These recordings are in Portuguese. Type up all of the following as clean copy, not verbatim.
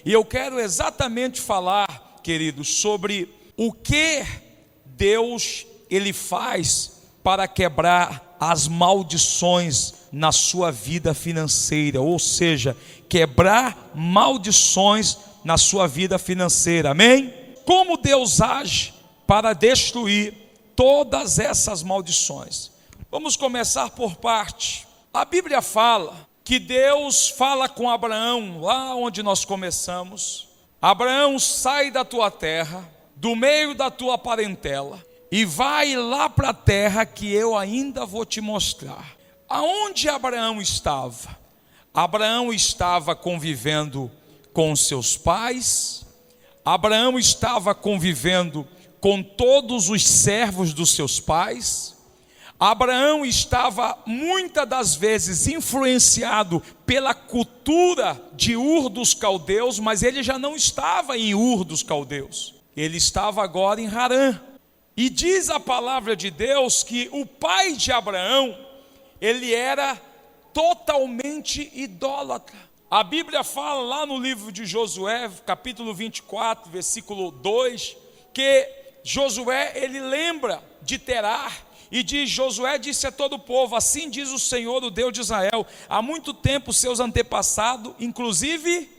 E eu quero exatamente falar, queridos, sobre o que Deus ele faz para quebrar as maldições na sua vida financeira, ou seja, quebrar maldições na sua vida financeira, amém? Como Deus age para destruir todas essas maldições? Vamos começar por parte. A Bíblia fala que Deus fala com Abraão, lá onde nós começamos: Abraão, sai da tua terra, do meio da tua parentela, e vai lá para a terra que eu ainda vou te mostrar. Aonde Abraão estava? Abraão estava convivendo com seus pais, Abraão estava convivendo com todos os servos dos seus pais, Abraão estava muitas das vezes influenciado pela cultura de Ur dos Caldeus, mas ele já não estava em Ur dos Caldeus, ele estava agora em Harã. E diz a palavra de Deus que o pai de Abraão, ele era totalmente idólatra. A Bíblia fala lá no livro de Josué, capítulo 24, versículo 2, que Josué, ele lembra de Terá, e diz: Josué disse a todo o povo, assim diz o Senhor, o Deus de Israel, há muito tempo seus antepassados, inclusive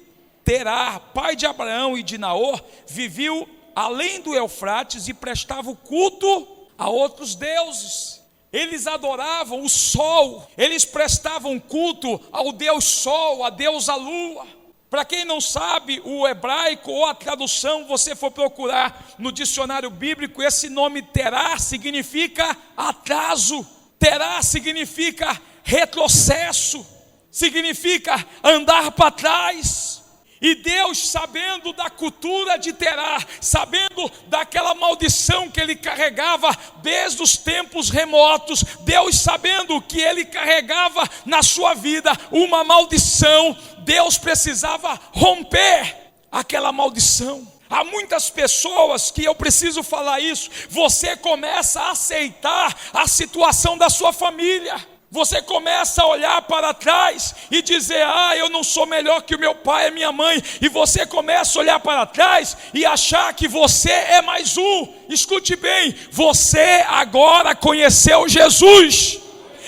Terá, pai de Abraão e de Naor, viveu além do Eufrates e prestava o culto a outros deuses. Eles adoravam o sol, eles prestavam culto ao Deus Sol, a deusa Lua. Para quem não sabe o hebraico ou a tradução, você for procurar no dicionário bíblico, esse nome Terá significa atraso, Terá significa retrocesso, significa andar para trás. E Deus, sabendo da cultura de Terá, sabendo daquela maldição que ele carregava desde os tempos remotos, Deus sabendo que ele carregava na sua vida uma maldição, Deus precisava romper aquela maldição. Há muitas pessoas que eu preciso falar isso, você começa a aceitar a situação da sua família. Você começa a olhar para trás e dizer: eu não sou melhor que o meu pai e minha mãe. E você começa a olhar para trás e achar que você é mais um. Escute bem, você agora conheceu Jesus.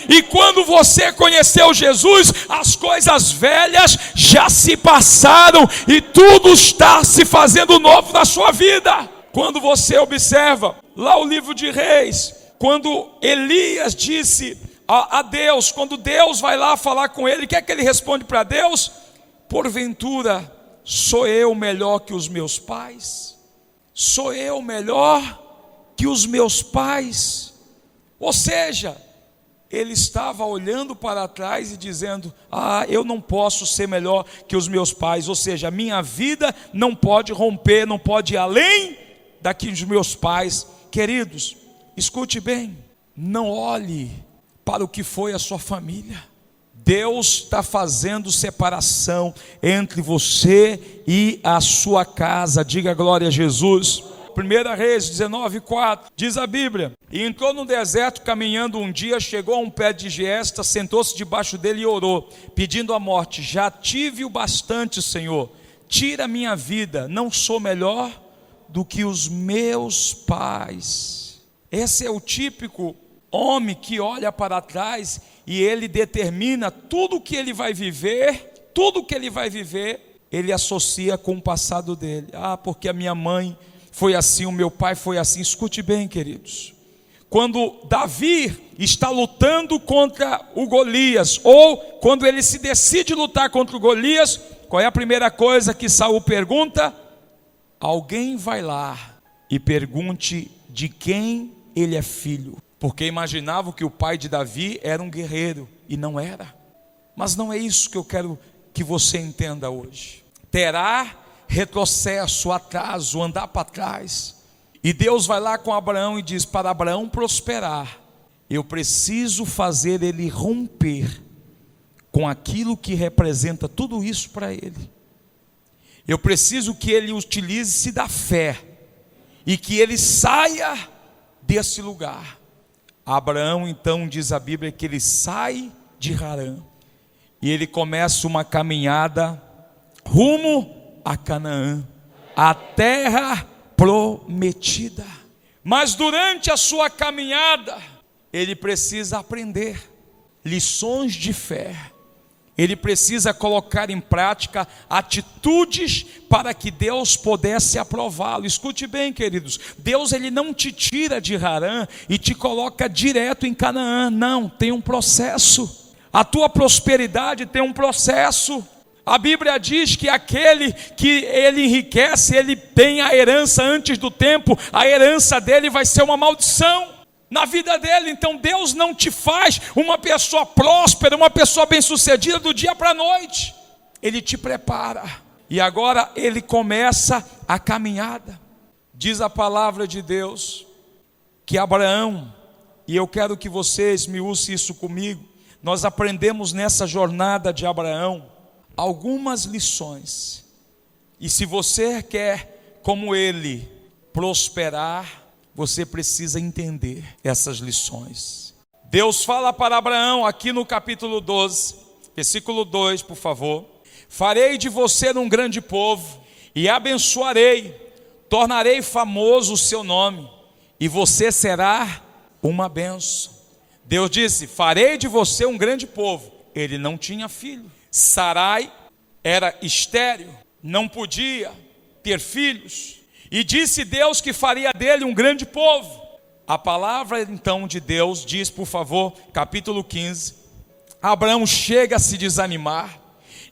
E quando você conheceu Jesus, as coisas velhas já se passaram e tudo está se fazendo novo na sua vida. Quando você observa lá o livro de Reis, quando Elias disse a Deus, quando Deus vai lá falar com ele, o que é que ele responde para Deus? Porventura sou eu melhor que os meus pais? Sou eu melhor que os meus pais? Ou seja, ele estava olhando para trás e dizendo: eu não posso ser melhor que os meus pais. Ou seja, a minha vida não pode romper, não pode ir além daqui dos meus pais. Queridos, escute bem, não olhe para o que foi a sua família. Deus está fazendo separação entre você e a sua casa. Diga glória a Jesus. 1 Reis 19:4, diz a Bíblia: e entrou no deserto caminhando um dia, chegou a um pé de giesta, sentou-se debaixo dele e orou, pedindo a morte: já tive o bastante, Senhor, tira minha vida, não sou melhor do que os meus pais. Esse é o típico homem que olha para trás e ele determina tudo que ele vai viver, ele associa com o passado dele. Porque a minha mãe foi assim, o meu pai foi assim. Escute bem, queridos, quando Davi está lutando contra o Golias, ou quando ele se decide lutar contra o Golias, qual é a primeira coisa que Saul pergunta? Alguém vai lá e pergunte de quem ele é filho. Porque imaginavam que o pai de Davi era um guerreiro, e não era. Mas não é isso que eu quero que você entenda hoje. Terá retrocesso, atraso, andar para trás. E Deus vai lá com Abraão e diz: para Abraão prosperar, eu preciso fazer ele romper com aquilo que representa tudo isso para ele. Eu preciso que ele utilize-se da fé e que ele saia desse lugar. Abraão, então, diz a Bíblia que ele sai de Harã e ele começa uma caminhada rumo a Canaã, a terra prometida. Mas durante a sua caminhada, ele precisa aprender lições de fé. Ele precisa colocar em prática atitudes para que Deus pudesse aprová-lo. Escute bem, queridos, Deus ele não te tira de Harã e te coloca direto em Canaã. Não, tem um processo. A tua prosperidade tem um processo. A Bíblia diz que aquele que ele enriquece, ele tem a herança antes do tempo, a herança dele vai ser uma maldição na vida dele. Então Deus não te faz uma pessoa próspera, uma pessoa bem-sucedida do dia para a noite. Ele te prepara. E agora ele começa a caminhada. Diz a palavra de Deus que Abraão, e eu quero que vocês me usem isso comigo, nós aprendemos nessa jornada de Abraão algumas lições. E se você quer, como ele, prosperar, você precisa entender essas lições. Deus fala para Abraão aqui no capítulo 12, versículo 2, por favor: farei de você um grande povo, e abençoarei, tornarei famoso o seu nome, e você será uma bênção. Deus disse: farei de você um grande povo. Ele não tinha filho. Sarai era estéril, não podia ter filhos. E disse Deus que faria dele um grande povo. A palavra então de Deus diz, por favor, capítulo 15, Abraão chega a se desanimar.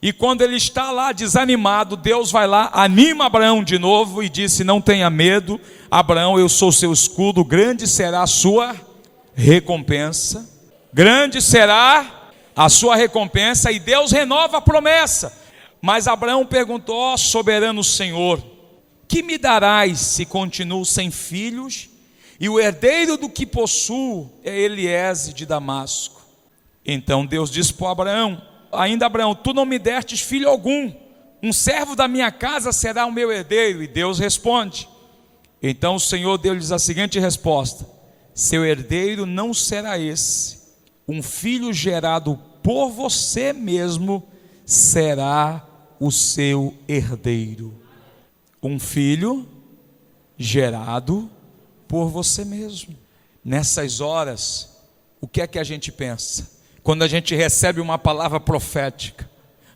E quando ele está lá desanimado, Deus vai lá, anima Abraão de novo e disse: não tenha medo, Abraão, eu sou seu escudo, grande será a sua recompensa. Grande será a sua recompensa. E Deus renova a promessa. Mas Abraão perguntou: ó soberano Senhor, que me darás se continuo sem filhos, e o herdeiro do que possuo é Eliezer de Damasco? Então Deus disse para Abraão: ainda Abraão, tu não me destes filho algum, um servo da minha casa será o meu herdeiro. E Deus responde. Então o Senhor deu-lhes a seguinte resposta: seu herdeiro não será esse, um filho gerado por você mesmo será o seu herdeiro. Um filho gerado por você mesmo. Nessas horas, o que é que a gente pensa? Quando a gente recebe uma palavra profética: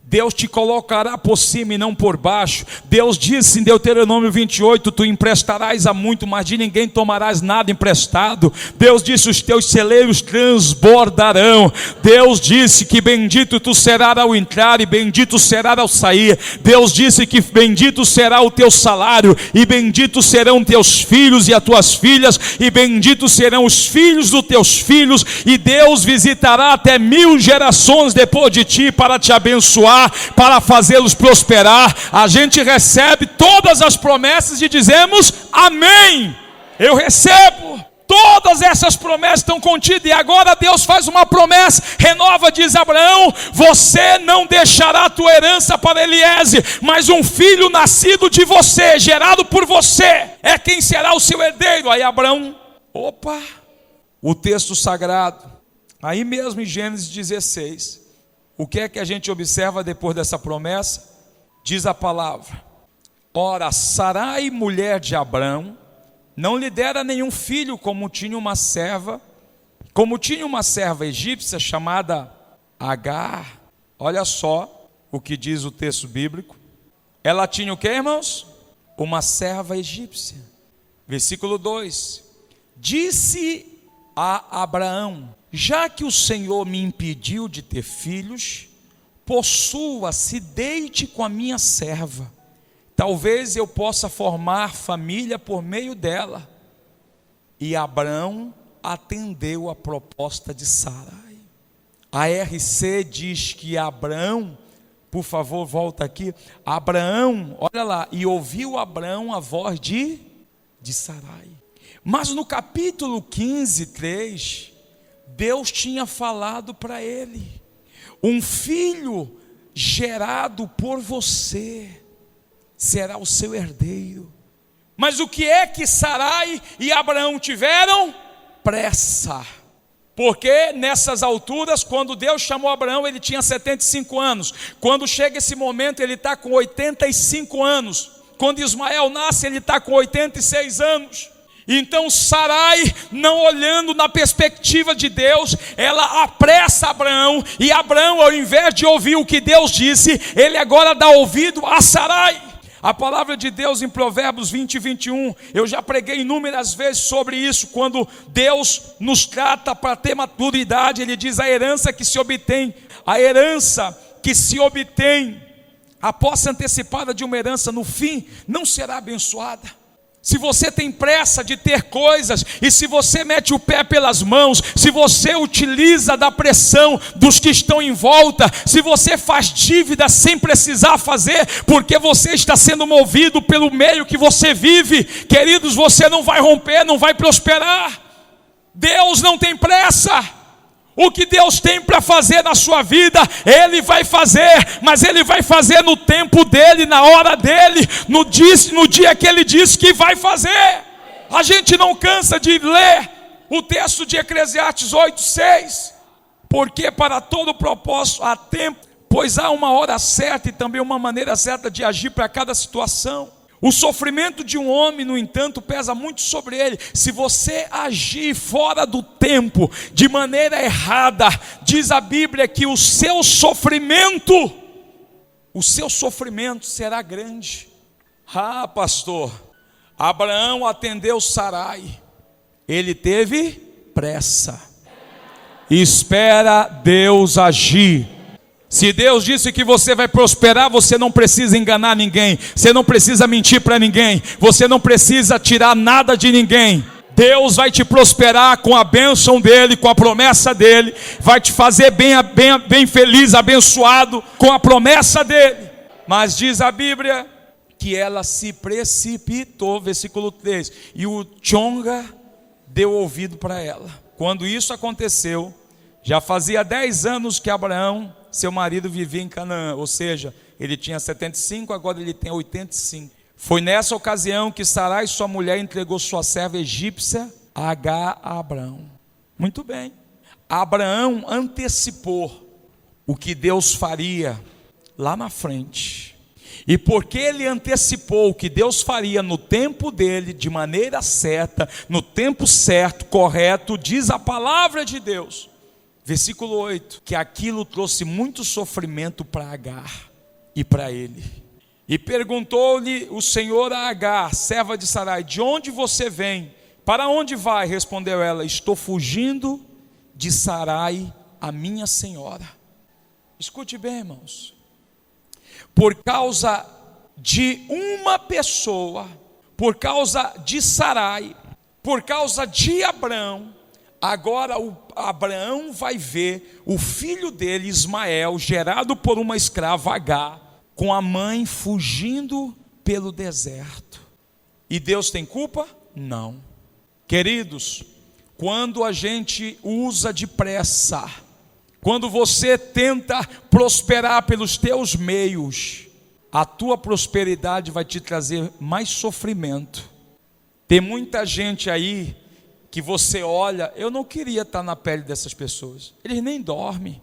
Deus te colocará por cima e não por baixo. Deus disse em Deuteronômio 28, tu emprestarás a muito, mas de ninguém tomarás nada emprestado. Deus disse, os teus celeiros transbordarão. Deus disse que bendito tu serás ao entrar e bendito serás ao sair. Deus disse que bendito será o teu salário, e bendito serão teus filhos e as tuas filhas, e bendito serão os filhos dos teus filhos, e Deus visitará até 1000 gerações depois de ti para te abençoar, para fazê-los prosperar. A gente recebe todas as promessas e dizemos amém. Eu recebo. Todas essas promessas estão contidas. E agora Deus faz uma promessa, renova, diz Abraão: você não deixará a tua herança para Eliezer, mas um filho nascido de você, gerado por você, é quem será o seu herdeiro. Aí Abraão, opa, o texto sagrado, aí mesmo em Gênesis 16, o que é que a gente observa depois dessa promessa? Diz a palavra: ora, Sarai, mulher de Abrão, não lhe dera nenhum filho, como tinha uma serva egípcia chamada Agar. Olha só o que diz o texto bíblico. Ela tinha o que, irmãos? Uma serva egípcia. Versículo 2: disse a Abraão: já que o Senhor me impediu de ter filhos, possua-se, deite com a minha serva, talvez eu possa formar família por meio dela. E Abraão atendeu a proposta de Sarai. A RC diz que Abraão, por favor, volta aqui. Abraão, olha lá, e ouviu Abraão a voz de Sarai. Mas no capítulo 15, 3, Deus tinha falado para ele: um filho gerado por você será o seu herdeiro. Mas o que é que Sarai e Abraão tiveram? Pressa. Porque nessas alturas, quando Deus chamou Abraão, ele tinha 75 anos. Quando chega esse momento, ele está com 85 anos. Quando Ismael nasce, ele está com 86 anos. Então Sarai, não olhando na perspectiva de Deus, ela apressa Abraão. E Abraão, ao invés de ouvir o que Deus disse, ele agora dá ouvido a Sarai. A palavra de Deus em Provérbios 20 e 21, eu já preguei inúmeras vezes sobre isso. Quando Deus nos trata para ter maturidade, Ele diz: a herança que se obtém a posse antecipada de uma herança no fim não será abençoada. Se você tem pressa de ter coisas, e se você mete o pé pelas mãos, se você utiliza da pressão dos que estão em volta, se você faz dívida sem precisar fazer, porque você está sendo movido pelo meio que você vive, queridos, você não vai romper, não vai prosperar. Deus não tem pressa. O que Deus tem para fazer na sua vida, Ele vai fazer, mas Ele vai fazer no tempo dEle, na hora dEle, no dia que Ele disse que vai fazer. A gente não cansa de ler o texto de Eclesiastes 8:6, porque para todo propósito há tempo, pois há uma hora certa e também uma maneira certa de agir para cada situação. O sofrimento de um homem, no entanto, pesa muito sobre ele. Se você agir fora do tempo, de maneira errada, diz a Bíblia que o seu sofrimento será grande. Ah, pastor, Abraão atendeu Sarai, ele teve pressa. Espera Deus agir. Se Deus disse que você vai prosperar, você não precisa enganar ninguém, você não precisa mentir para ninguém, você não precisa tirar nada de ninguém. Deus vai te prosperar com a bênção dEle, com a promessa dEle, vai te fazer bem feliz, abençoado com a promessa dEle. Mas diz a Bíblia que ela se precipitou, versículo 3, e o Tchonga deu ouvido para ela. Quando isso aconteceu, já fazia 10 anos que Abraão, seu marido, vivia em Canaã, ou seja, ele tinha 75, agora ele tem 85. Foi nessa ocasião que Sarai, sua mulher, entregou sua serva egípcia Agar a Abraão. Muito bem, Abraão antecipou o que Deus faria lá na frente. E porque ele antecipou o que Deus faria no tempo dele, de maneira certa, no tempo certo, correto, diz a palavra de Deus, versículo 8, que aquilo trouxe muito sofrimento para Agar e para ele. E perguntou-lhe o Senhor a Agar, serva de Sarai: de onde você vem? Para onde vai? Respondeu ela: estou fugindo de Sarai, a minha senhora. Escute bem, irmãos. Por causa de uma pessoa, por causa de Sarai, por causa de Abraão, agora o Abraão vai ver o filho dele, Ismael, gerado por uma escrava, Agar, com a mãe fugindo pelo deserto. E Deus tem culpa? Não. Queridos, quando a gente usa de pressa, quando você tenta prosperar pelos teus meios, a tua prosperidade vai te trazer mais sofrimento. Tem muita gente aí que você olha, eu não queria estar na pele dessas pessoas. Eles nem dormem.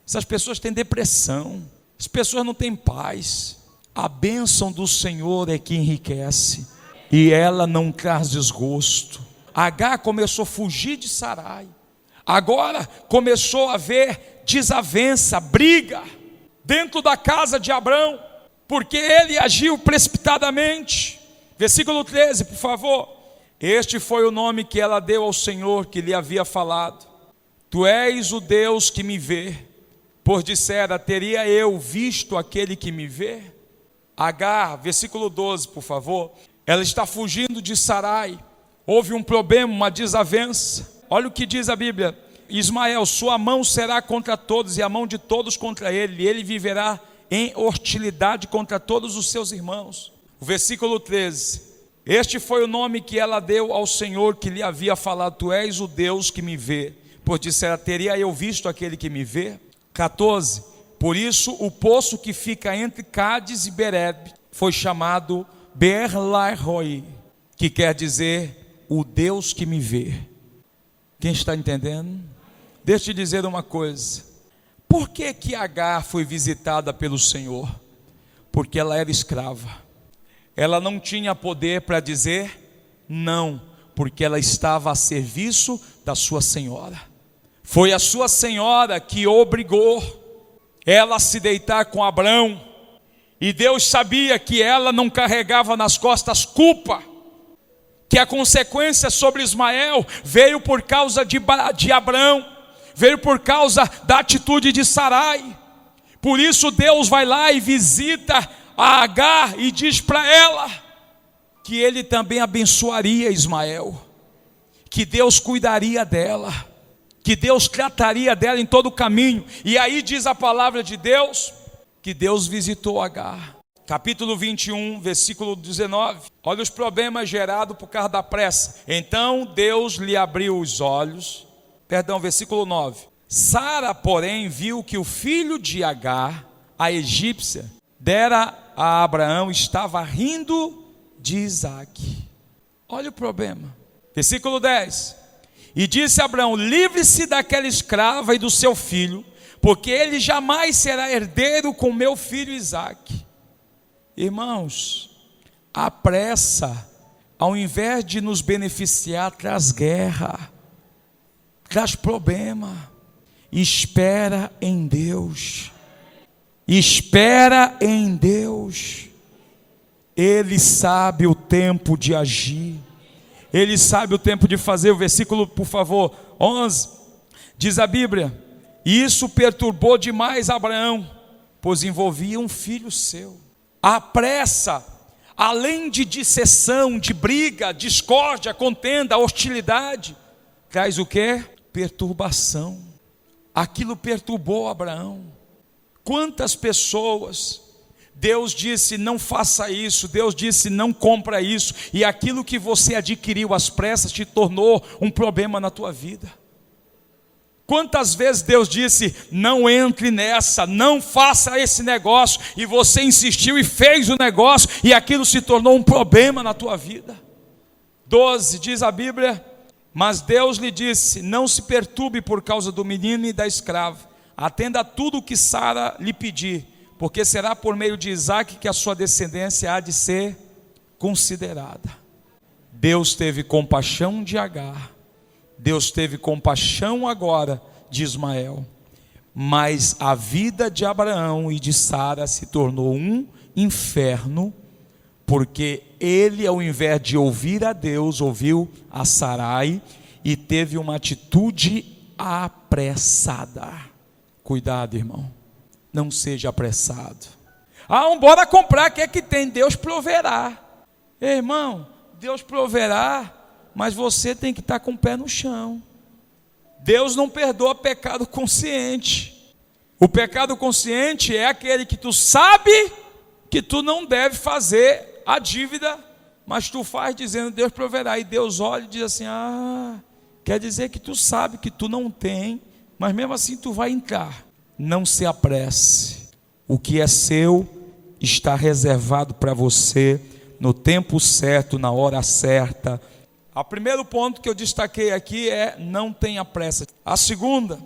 Essas pessoas têm depressão. As pessoas não têm paz. A bênção do Senhor é que enriquece, e ela não traz desgosto. Agar começou a fugir de Sarai. Agora começou a haver desavença, briga dentro da casa de Abraão, porque ele agiu precipitadamente. Versículo 13, por favor. Este foi o nome que ela deu ao Senhor que lhe havia falado: tu és o Deus que me vê. Por dissera: teria eu visto aquele que me vê? Agar, versículo 12, por favor. Ela está fugindo de Sarai. Houve um problema, uma desavença. Olha o que diz a Bíblia: Ismael, sua mão será contra todos, e a mão de todos contra ele, e ele viverá em hostilidade contra todos os seus irmãos. O versículo 13: este foi o nome que ela deu ao Senhor que lhe havia falado: tu és o Deus que me vê. Por dissera: teria eu visto aquele que me vê? 14: por isso o poço que fica entre Cádiz e Berebe foi chamado Beer-lahai, que quer dizer o Deus que me vê. Quem está entendendo? Deixa eu te dizer uma coisa. Por que Agar foi visitada pelo Senhor? Porque ela era escrava. Ela não tinha poder para dizer não, porque ela estava a serviço da sua senhora. Foi a sua senhora que obrigou ela a se deitar com Abrão. E Deus sabia que ela não carregava nas costas culpa, que a consequência sobre Ismael veio por causa de Abrão, veio por causa da atitude de Sarai. Por isso Deus vai lá e visita a Agar e diz para ela que ele também abençoaria Ismael, que Deus cuidaria dela, que Deus trataria dela em todo o caminho. E aí diz a palavra de Deus que Deus visitou Agar. Capítulo 21, versículo 19. Olha os problemas gerados por causa da pressa. Então Deus lhe abriu os olhos. Versículo 9. Sara, porém, viu que o filho de Agar, a egípcia, dera a Abraão, estava rindo de Isaque. Olha o problema. Versículo 10. E disse a Abraão: livre-se daquela escrava e do seu filho, porque ele jamais será herdeiro com meu filho Isaque. Irmãos, a pressa, ao invés de nos beneficiar, traz guerra, traz problema. Espera em Deus. Espera em Deus. Ele sabe o tempo de agir. Ele sabe o tempo de fazer. O versículo, por favor, 11. Diz a Bíblia: e isso perturbou demais Abraão, pois envolvia um filho seu. A pressa, além de disseção, de briga, discórdia, contenda, hostilidade, traz o quê? Perturbação. Aquilo perturbou Abraão. Quantas pessoas Deus disse não faça isso, Deus disse não compra isso, e aquilo que você adquiriu às pressas te tornou um problema na tua vida. Quantas vezes Deus disse não entre nessa, não faça esse negócio, e você insistiu e fez o negócio, e aquilo se tornou um problema na tua vida. 12, diz a Bíblia: mas Deus lhe disse: não se perturbe por causa do menino e da escrava, atenda a tudo o que Sara lhe pedir, porque será por meio de Isaque que a sua descendência há de ser considerada. Deus teve compaixão de Agar, Deus teve compaixão agora de Ismael, mas a vida de Abraão e de Sara se tornou um inferno, porque ele, ao invés de ouvir a Deus, ouviu a Sarai e teve uma atitude apressada. Cuidado, irmão, não seja apressado. Bora comprar, o que é que tem? Deus proverá. Irmão, Deus proverá, mas você tem que estar com o pé no chão. Deus não perdoa pecado consciente. O pecado consciente é aquele que tu sabe que tu não deve fazer a dívida, mas tu faz dizendo Deus proverá, e Deus olha e diz assim: quer dizer que tu sabe que tu não tem, mas mesmo assim tu vai entrar. Não se apresse. O que é seu está reservado para você no tempo certo, na hora certa. O primeiro ponto que eu destaquei aqui é: não tenha pressa. A segunda,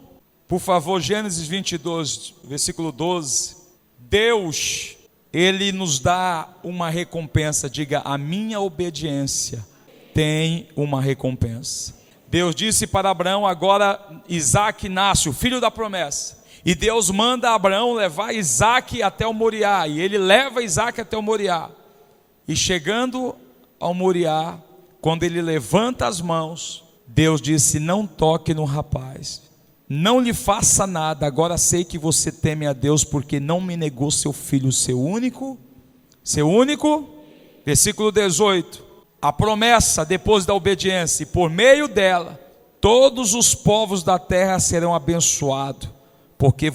por favor, Gênesis 22, versículo 12. Deus, Ele nos dá uma recompensa. Diga: a minha obediência tem uma recompensa. Deus disse para Abraão: agora Isaque nasce, o filho da promessa. E Deus manda Abraão levar Isaque até o Moriá. E ele leva Isaque até o Moriá. E chegando ao Moriá, quando ele levanta as mãos, Deus disse: não toque no rapaz, não lhe faça nada. Agora sei que você teme a Deus, porque não me negou seu filho, seu único. Versículo 18. A promessa depois da obediência: e por meio dela todos os povos da terra serão abençoados, porque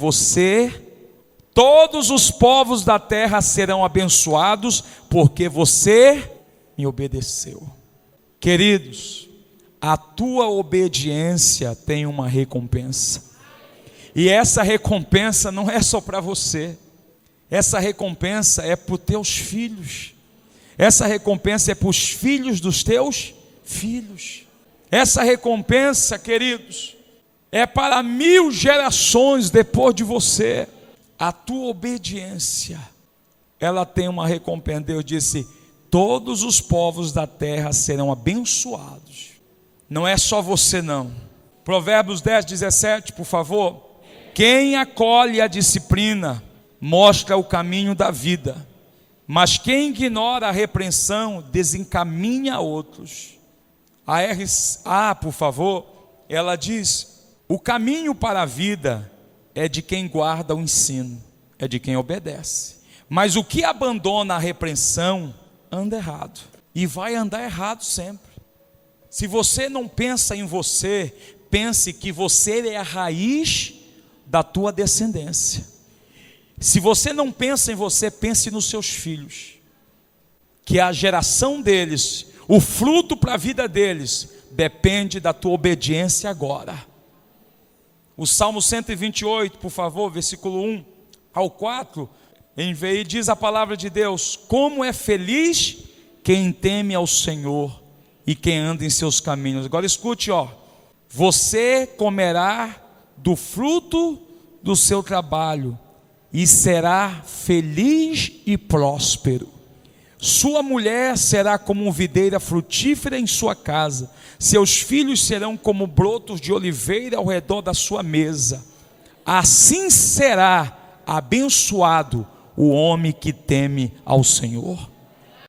todos os povos da terra serão abençoados, porque você me obedeceu. Queridos, a tua obediência tem uma recompensa, e essa recompensa não é só para você, essa recompensa é para os teus filhos, essa recompensa é para os filhos dos teus filhos. Essa recompensa, queridos, é para 1000 gerações depois de você. A tua obediência, ela tem uma recompensa. Deus disse: todos os povos da terra serão abençoados. Não é só você não. Provérbios 10:17, por favor. Quem acolhe a disciplina mostra o caminho da vida, mas quem ignora a repreensão desencaminha outros. A RA, por favor, ela diz: o caminho para a vida é de quem guarda o ensino, é de quem obedece. Mas o que abandona a repreensão anda errado, e vai andar errado sempre. Se você não pensa em você, pense que você é a raiz da tua descendência. Se você não pensa em você, pense nos seus filhos, que a geração deles, o fruto para a vida deles, depende da tua obediência agora. O Salmo 128, por favor, versículo 1 ao 4, diz a palavra de Deus: como é feliz quem teme ao Senhor e quem anda em seus caminhos. Agora escute, você comerá do fruto do seu trabalho e será feliz e próspero. Sua mulher será como uma videira frutífera em sua casa, seus filhos serão como brotos de oliveira ao redor da sua mesa. Assim será abençoado o homem que teme ao Senhor.